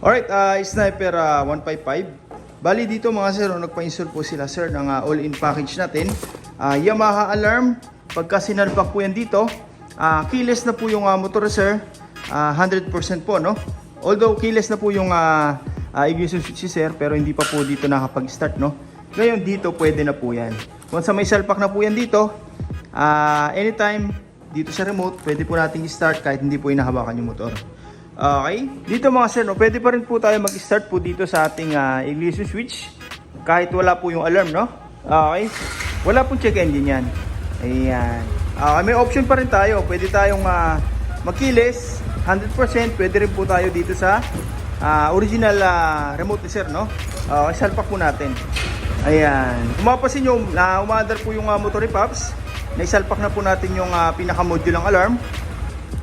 Alright, Sniper 155. Bali dito mga sir, nagpa-install po sila sir ng all-in package natin. Yamaha alarm, pagka sinalpak po yan dito, keyless na po yung motor sir, 100% po no. Although keyless na po yung ignition switch sir, pero hindi pa po dito nakapag-start no. Ngayon dito pwede na po yan. Kung sa may salpak na po yan dito, anytime dito sa remote, pwede po natin i-start kahit hindi po inahawakan yung motor. Okay, dito mga sir, no, pwede pa rin po tayo mag-start po dito sa ating ignition switch kahit wala po yung alarm, no? Okay, wala pong check engine yan. Ayan. May option pa rin tayo. Pwede tayong magkilis 100%. Pwede rin po tayo dito sa original remote ni sir, no? Okay, salpak po natin. Ayan. Kung mapapansin nyo, umaandar po yung motor ni Pops. Naisalpak na po natin yung pinaka-module ng alarm.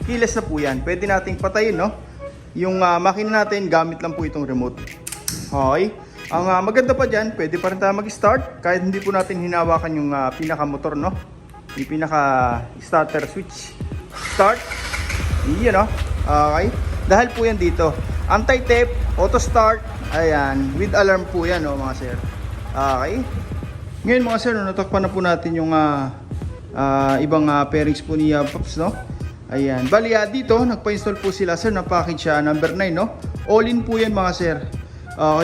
Keyless na po yan. Pwede nating patayin, no? Yung makina natin, gamit lang po itong remote. Okay. Ang maganda pa dyan, pwede pa rin tayo mag-start kahit hindi po natin hinawakan yung pinaka-motor, no? Yung pinaka-starter switch. Start. Iyan, no? Okay. Dahil po yan dito. Anti-tape, auto-start. Ayan. With alarm po yan, no, mga sir. Okay. Ngayon, mga sir, natakpan na po natin yung ibang pairings po ni Pops, no? Ayan, bali dito nagpa-install po sila sir ng package number 9, no? All in po yan mga sir.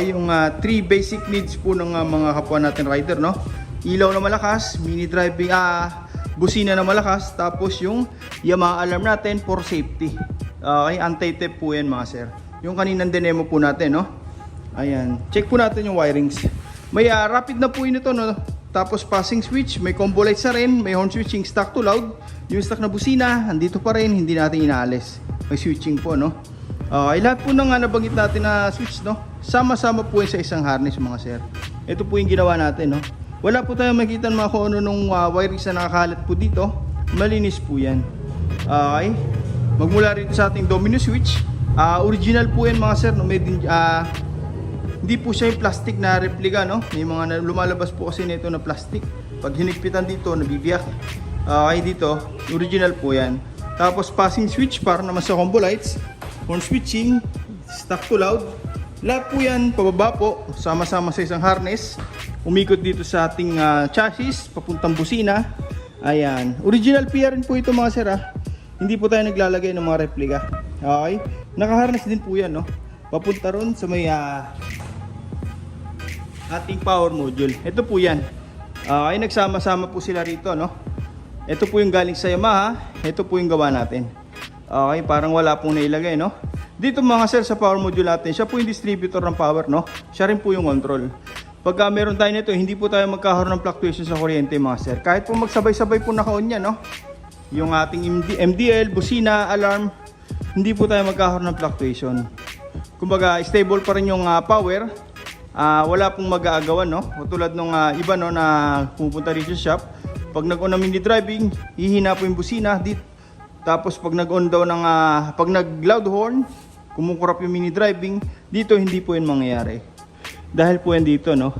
Yung 3 basic needs po ng mga kapwa natin rider, no? Ilaw na malakas, mini driving, busina na malakas, tapos yung Yamaha alarm natin for safety. Okay, anti-tape po yan mga sir. Yung kaninang dinemo po natin, no? Ayan, check po natin yung wirings. May rapid na po yun ito, no? Tapos passing switch, may combo lights na rin, may horn switching stock to loud. Yung stock na busina, andito pa rin, hindi natin inaalis. May switching po, no? Lahat po ng nabanggit natin na switch, no? Sama-sama po sa isang harness mga sir. Ito po yung ginawa natin, no? Wala po tayong makikita mga kung ano nung wirings na nakakalat po dito. Malinis po yan. Okay? Magmula rito sa ating domino switch. Original po yan mga sir, no? Hindi po siya yung plastic na replica, no? May mga lumalabas po kasi nito na plastic. Pag hinigpitan dito, nabibiyak. Okay, dito, original po yan. Tapos passing switch para naman sa combo lights. Horn switching, stock to loud. Lahat po yan, pababa po, sama-sama sa isang harness. Umikot dito sa ating chassis, papuntang busina. Ayan, original PR rin po ito mga sir, Hindi po tayo naglalagay ng mga replica. Okay, naka-harness din po yan, no? Papunta ron sa may ating power module. Ito po yan. Ay nagsama-sama po sila rito, no? Ito po yung galing sa Yamaha. Ito po yung gawa natin. Okay, parang wala pong nailagay, no? Dito mga sir, sa power module natin, siya po yung distributor ng power, no? Siya rin po yung control. Pagka meron tayo nito, hindi po tayo magkakaroon ng fluctuation sa kuryente mga sir. Kahit po magsabay-sabay po naka-on yan, no? Yung ating MDL, busina, alarm, hindi po tayo magkakaroon ng fluctuation. Kumbaga, stable pa rin yung power. Wala pong mag-aagawan, no? Tulad nung iba, no, na pupunta rin sa shop. Pag nag-on ng mini driving, hihina po yung busina. Tapos pag nag-on daw ng pag nag-loud horn, kumukurap yung mini driving. Dito hindi po yun mangyayari. Dahil po yan dito, no?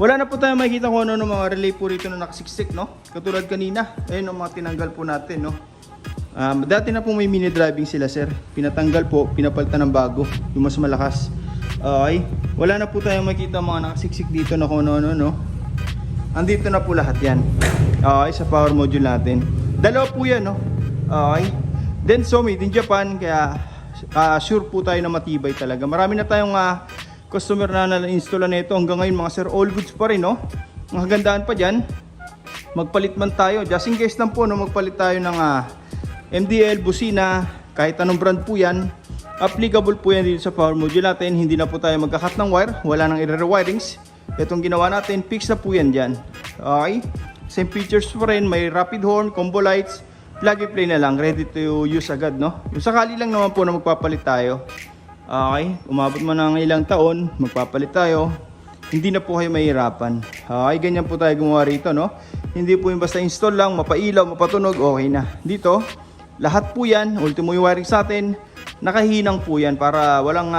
Wala na po tayo makikita kung ano ng mga relay po rito na nakasiksik, no? Katulad kanina. Ayun ang mga tinanggal po natin, no? Dati na po may mini driving sila sir. Pinatanggal po, pinapalitan ng bago. Yung mas malakas. Okay. Wala na po tayong makita mga nakasiksik dito na kung ano, no? Andito na po lahat yan. Okay, sa power module natin. Dalawa po yan, no? Okay. Then so made in Japan. Kaya sure po tayo na matibay talaga. Marami na tayong customer na na-install na ito. Hanggang ngayon mga sir, all goods pa rin, no? Ang kagandaan pa dyan, magpalit man tayo. Just in case lang po, no? Magpalit tayo ng MDL, busina, kahit anong brand po yan. Applicable po yan dito sa power module natin. Hindi na po tayo magkakat ng wire. Wala nang i-rewirings. Itong ginawa natin, fix na po yan dyan. Okay? Same features pa rin. May rapid horn, combo lights. Plug and play na lang. Ready to use agad, no? Yung sakali lang naman po na magpapalit tayo. Okay? Umabot mo ng ilang taon, magpapalit tayo. Hindi na po kayo mahirapan. Okay? Ganyan po tayo gumawa rito, no? Hindi po yung basta install lang, mapailaw, mapatunog, okay na. Dito, lahat po yan, ultimo yung wiring sa atin, nakahinang po yan para walang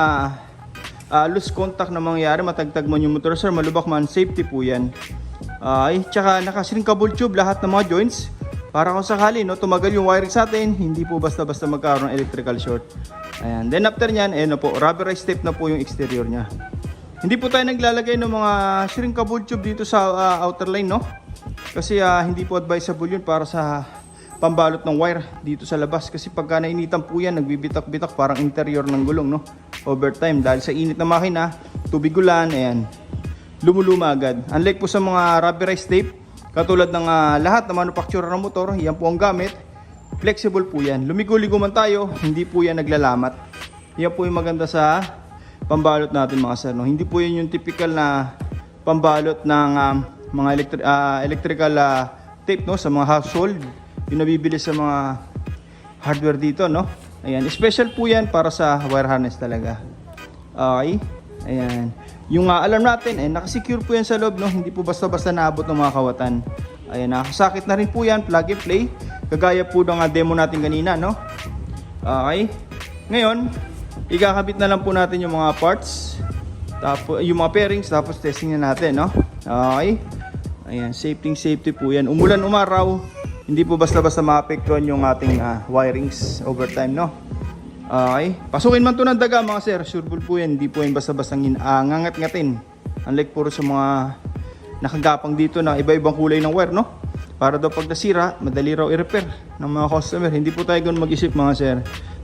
loose contact na mangyayari, matagtag man yung motor sir, malubak man, safety po yan. Tsaka naka-shrinkable tube lahat ng mga joints para kung sakali, no, tumagal yung wiring sa atin, hindi po basta-basta magkaroon ng electrical short. Ayan. Then after nyan, po, rubberized tape na po yung exterior niya. Hindi po tayo naglalagay ng mga shrinkable tube dito sa outer line, no? Kasi hindi po advisable yun para sa pambalot ng wire dito sa labas. Kasi pagka nainitan po yan, nagbibitak-bitak parang interior ng gulong, no? Overtime, dahil sa init ng makina, tubig ulan, ayan, lumuluma agad. Unlike po sa mga rubberized tape, katulad ng lahat ng manufacturer ng motor, yan po ang gamit. Flexible po yan. Lumigo-ligo man tayo, hindi po yan naglalamat. Yan po yung maganda sa pambalot natin mga sir, no? Hindi po yan yung typical na pambalot ng mga electrical tape, no? Sa mga household, yung nabibili sa mga hardware dito, no? Ayan, special po yan para sa wire harness talaga. Okay, ayan. Yung alarm natin, nakasecure po yan sa loob, no? Hindi po basta-basta naabot ng mga kawatan. Ayan, nakasakit na rin po yan, plug and play. Kagaya po ng demo natin kanina, no? Okay, ngayon, ikakabit na lang po natin yung mga parts, tapos yung mga pairings, tapos testing na natin, no? Okay, ayan, safety po yan. Umulan, umaraw, hindi po basta-basta maapektuhan yung ating wirings overtime, no? Okay, pasukin man to ng daga mga sir, sureball po yan. Hindi po yan basta-basta ngangat-ngatin. Unlike puro sa mga nakagapang dito na iba-ibang kulay ng wire, no? Para daw pag nasira, madali raw i-repair ng mga customer. Hindi po tayo ganun mag-isip mga sir.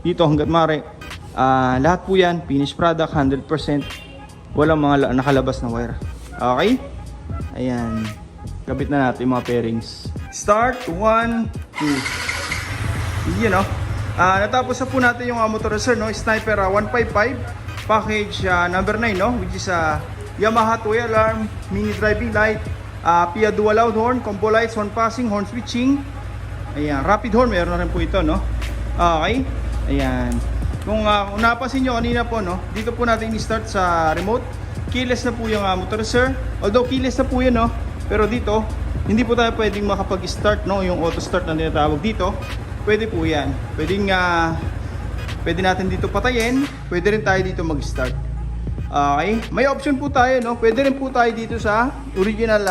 Dito hanggat mare, lahat po yan, finished product, 100%. Walang mga nakalabas na wire. Okay? Ayan, kabit na natin yung mga pairings. Start, 1, 2. Yun, no? Natapos na po natin yung motor sir, no? Sniper 155 package number 9, no? Which is Yamaha toy alarm, mini driving light, PIA dual loud horn, combo lights, horn passing, horn switching. Ayan, rapid horn, meron na rin po ito, no? Okay, ayan. Kung napansin nyo kanina po, no? Dito po natin i-start sa remote. Keyless na po yung motor sir. Although keyless na po yun, no? Pero dito, hindi po tayo pwedeng makapag-start, no? Yung auto start na tinatawag dito. Pwede po yan. Pwede natin dito patayin. Pwede rin tayo dito mag-start. Okay? May option po tayo, no? Pwede rin po tayo dito sa original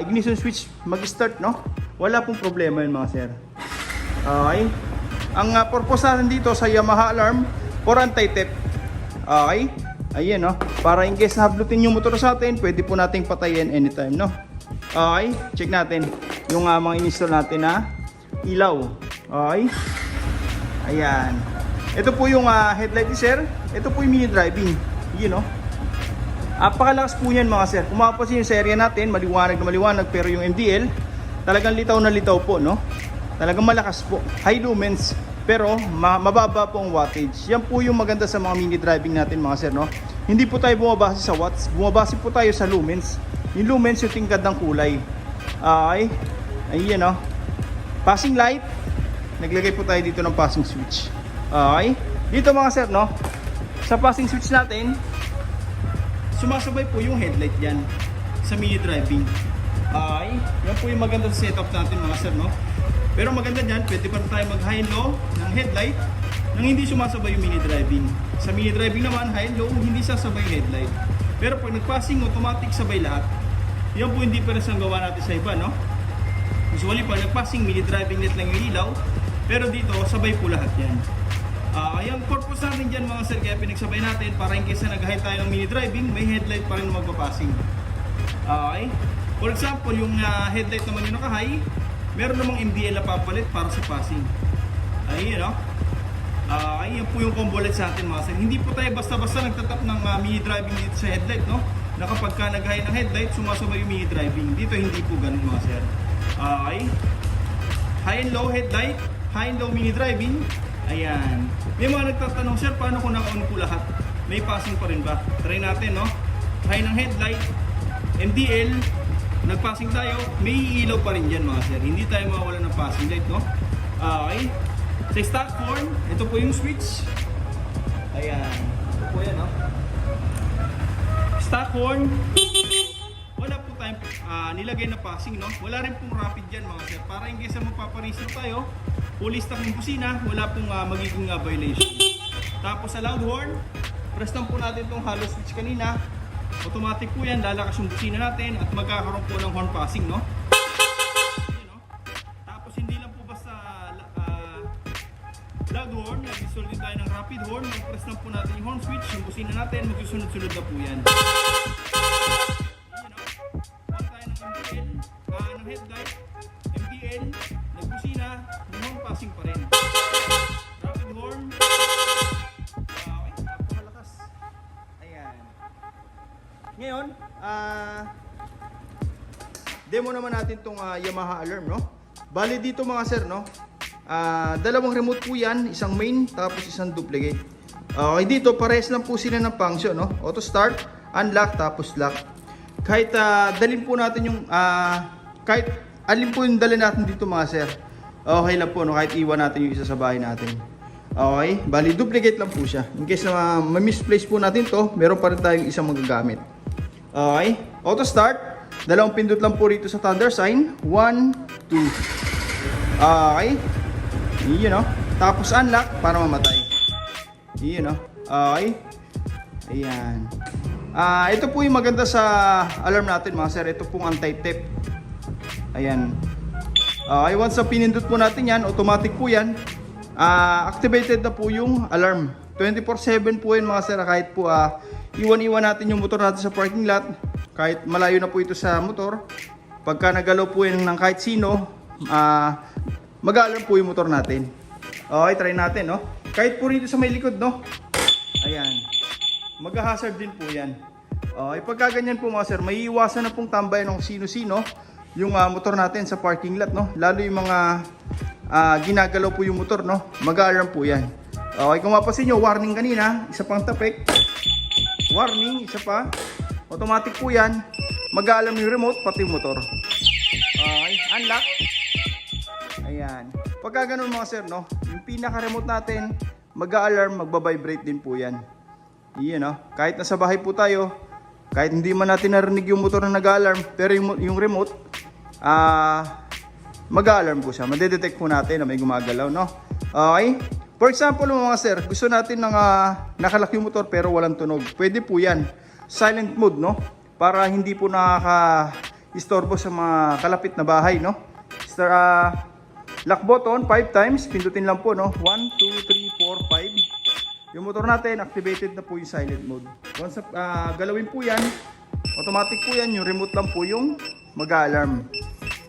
ignition switch mag-start, no? Wala pong problema yun mga sir. Okay? Ang purpose natin dito sa Yamaha alarm for anti-theft. Okay? Ayan, no? Para in case nablutin yung motor sa atin, pwede po nating patayin anytime, no? Okay? Check natin yung mga in-install natin na ilaw. Okay? Ayan. Ito po yung headlight ni sir. Ito po yung mini driving. Yun, no? Apakalakas po yan mga sir. Kung mapapansin yung sa area natin, maliwanag na maliwanag. Pero yung MDL, talagang litaw na litaw po, no? Talagang malakas po. High lumens. Pero mababa po ang wattage. Yan po yung maganda sa mga mini driving natin mga sir, no? Hindi po tayo bumabase sa watts. Bumabase po tayo sa lumens. Yung lumens yung tingkad ng kulay. Okay? Ayan, no? Passing light. Naglagay po tayo dito ng passing switch. Okay? Dito mga sir, no? Sa passing switch natin, sumasabay po yung headlight yan sa mini driving. Okay? Yan po yung maganda sa setup natin mga sir, no? Pero maganda dyan, pwede pa tayo mag high and low ng headlight nang hindi sumasabay yung mini driving. Sa mini driving naman, high and low, hindi sasabay yung headlight. Pero pag nag-passing, automatic sabay lahat. Yan po yung difference ang gawa natin sa iba, no? Usually pag nag-passing, mini driving net lang yung ilaw. Pero dito, sabay po lahat yan. Yung purpose natin dyan mga sir, kaya pinagsabay natin para in case na nag-high tayo ng mini driving, may headlight pa rin magpapassing. Okay? For example, yung headlight naman yung naka-high, meron namang MDL na papalit para sa passing. Ayun, no? Ayun po yung combo light sa atin mga sir. Hindi po tayo basta-basta nagtatap ng mini driving dito sa headlight, no? Na kapag ka nag-high ng headlight, sumasabay yung mini driving. Dito hindi po ganun mga sir. Okay? High and low headlight, high and low mini driving. Ayan. May mga nagtatanong, sir, paano kung naka-on po lahat? May passing pa rin ba? Try natin, no? High ng headlight, MDL, nag-passing tayo, may ilaw pa rin dyan mga sir. Hindi tayo mawala ng passing light, no? Okay. Sa stock horn, ito po yung switch. Ayan. Ito po yan, no? Stock horn. Wala po tayong nilagay na passing, no? Wala rin pong rapid dyan mga sir. Para in case na magpaparestore tayo, fully stock ng busina, wala pong magiging violation. Tapos sa loud horn, press lang po natin itong hollow switch kanina. Automatic po yan, lalakas yung busina natin at magkakaroon po ng horn passing, no? Ayan, no? Tapos hindi lang po basta loud horn, nag-install din tayo ng po natin yung horn switch, yung busina natin, magsusunod-sunod na po yan. On tayo ng MDL, ng headlight, MDL, nagbusina, yung horn passing pa rin. Rapid horn. Okay, napakalakas. Ayan. Ngayon, demo naman natin itong Yamaha alarm, no? Bali dito mga sir, no? Dalawang remote po yan, isang main, tapos isang duplicate. Okay, dito parehas lang po sila ng function, no? Auto start, unlock, tapos lock. Kahit dalhin po natin yung, kahit alin po yung dalhin natin dito mga sir, okay lang po, no? Kahit iwan natin yung isa sa bahay natin. Okay, bali duplicate lang po siya. In case na ma-misplace po natin to, meron pa rin tayong isang magagamit. Okay, auto start. Dalawang pindot lang po rito sa thunder sign. 1, 2. Okay. Yun, no? Tapos unlock para mamatay. Yun, no? Okay. Ayan. Ito po yung maganda sa alarm natin mga sir. Ito pong anti-theft. Ayan. Okay, once na pinindot po natin yan, automatic po yan. Activated na po yung alarm. 24/7 po yun mga sir. Kahit po iwan-iwan natin yung motor natin sa parking lot. Kahit malayo na po ito sa motor, pagka nagalaw po yun ng kahit sino, mag-alarm po yung motor natin. Okay, try natin, no? Kahit po rito sa may likod, no? Ayan. Mag-hazard din po yan. Okay, pagka ganyan po mga sir, may iwasan na pong tambay ng sino-sino yung motor natin sa parking lot, no? Lalo yung mga ginagalaw po yung motor, no? Mag-alarm po yan. Okay, kung mapasin nyo, warning kanina, isa pang tapik. Warning, isa pa. Automatic po yan. Mag-aalarm yung remote, pati yung motor. Okay, unlock. Ayan. Pagka ganun mga sir, no? Yung pinaka-remote natin, mag-aalarm, magbabibrate din po yan. Iyan, no? Kahit nasa bahay po tayo, kahit hindi man natin narinig yung motor na nag-aalarm, pero yung remote, mag-aalarm po siya. Madedetect po natin na may gumagalaw, no? Okay? For example mga sir, gusto natin ng nakalak yung motor pero walang tunog. Pwede po yan. Silent mode, no? Para hindi po nakaka-istorbo sa mga kalapit na bahay, no? Lock button 5 times, pindutin lang po, no? 1, 2, 3, 4, 5. Yung motor natin, activated na po yung silent mode. Once galawin po yan, automatic po yan, yung remote lang po yung mag-alarm.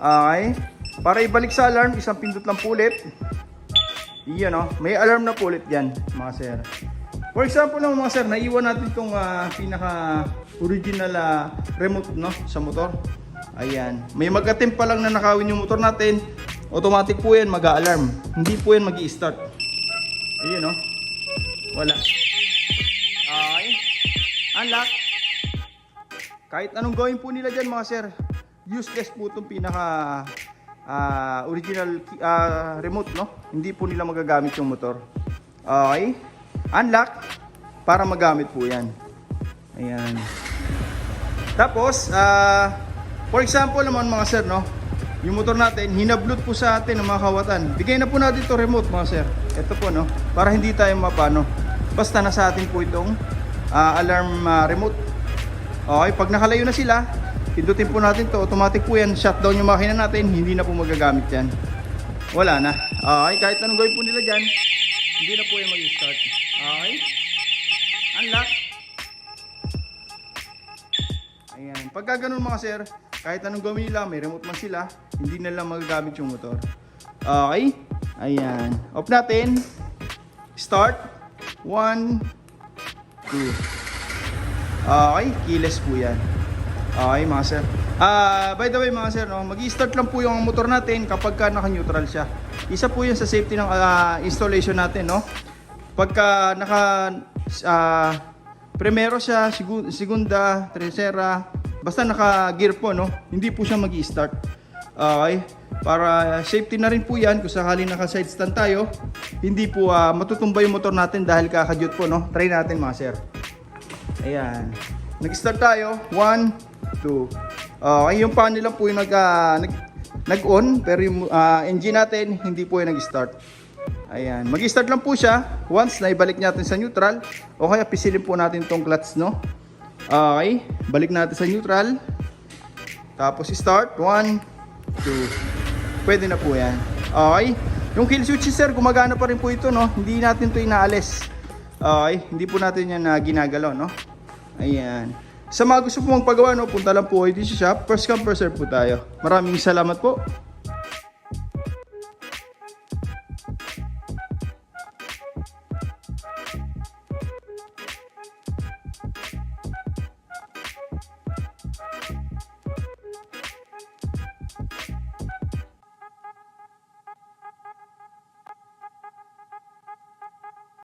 Okay? Para ibalik sa alarm, isang pindot lang po ulit. Iyan, no? May alarm na po ulit yan, mga sir. For example lang mga sir, naiwan natin itong pinaka original remote, no, sa motor. Ayan. May mag-attempt pa lang na nakawin yung motor natin, automatic po yan mag-a-alarm. Hindi po yan mag-i-start. Ayan, no? Wala. Okay. Unlock. Kahit anong gawin po nila dyan mga sir, useless po itong pinaka original remote, no? Hindi po nila magagamit yung motor. Okay. Unlock para magamit po yan. Ayan. Tapos, for example naman mga sir, no? Yung motor natin, hinablot po sa atin ng mga kawatan. Bigay na po natin ito remote mga sir. Ito po, no? Para hindi tayo mapano. Basta nasa atin po itong alarm remote. Okay, pag nakalayo na sila, pindutin po natin to, automatic po yan. Shutdown yung makina natin, hindi na po magagamit yan. Wala na. Okay, kahit anong gawin po nila dyan, hindi na po yan mag-start. Okay. Unlock. Ayan. Pagka ganun mga sir, kahit anong gawin nila, may remote man sila, hindi na lang magagamit yung motor. Okay. Ayan. Off natin. Start. 1, 2. Okay. Keyless po yan. Okay mga sir. By the way mga sir, no, mag-i-start lang po yung motor natin kapag ka naka-neutral siya. Isa po yun sa safety ng installation natin, no? Pagka primero siya, segunda, tercera, basta naka-gear po, no? Hindi po siya mag-i-start. Okay? Para safety na rin po yan, kung sakaling naka-side stand tayo, hindi po matutumba yung motor natin dahil kakadyot po, no? Try natin mga sir. Ayan. Nag-start tayo. 1, 2. Okay, yung panel lang po yung nag-on, pero yung engine natin, hindi po yung nag-start. Ayan, mag-start lang po siya once na ibalik natin sa neutral o kaya pisilin po natin tong clutch, no? Okay, balik natin sa neutral. Tapos start, 1, 2. Pwede na po yan. Okay, yung kill switch sir, gumagana pa rin po ito, no? Hindi natin ito inaalis. Okay, hindi po natin yan ginagalaw, no? Ayan. Sa mga gusto po magpagawa, no, punta lang po kayo dito sa shop. First come, first serve po tayo. Maraming salamat po.